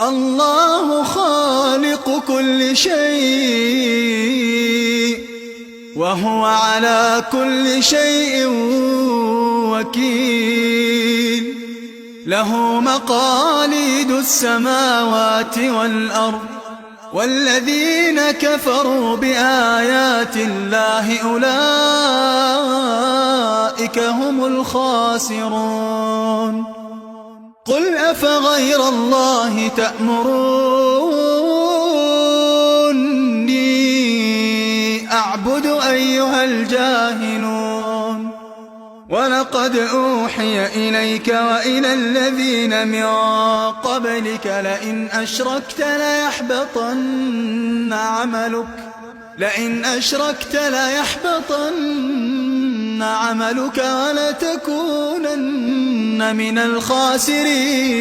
الله خالق كل شيء وهو على كل شيء وكيل. له مقاليد السماوات والأرض، والذين كفروا بآيات الله أولئك هم الخاسرون. قل أفغير الله تأمروني أعبد أيها الجاهلون؟ ولقد أوحي إليك وإلى الذين من قبلك لئن أشركت ليحبطن عملك ولتكونن من الخاسرين.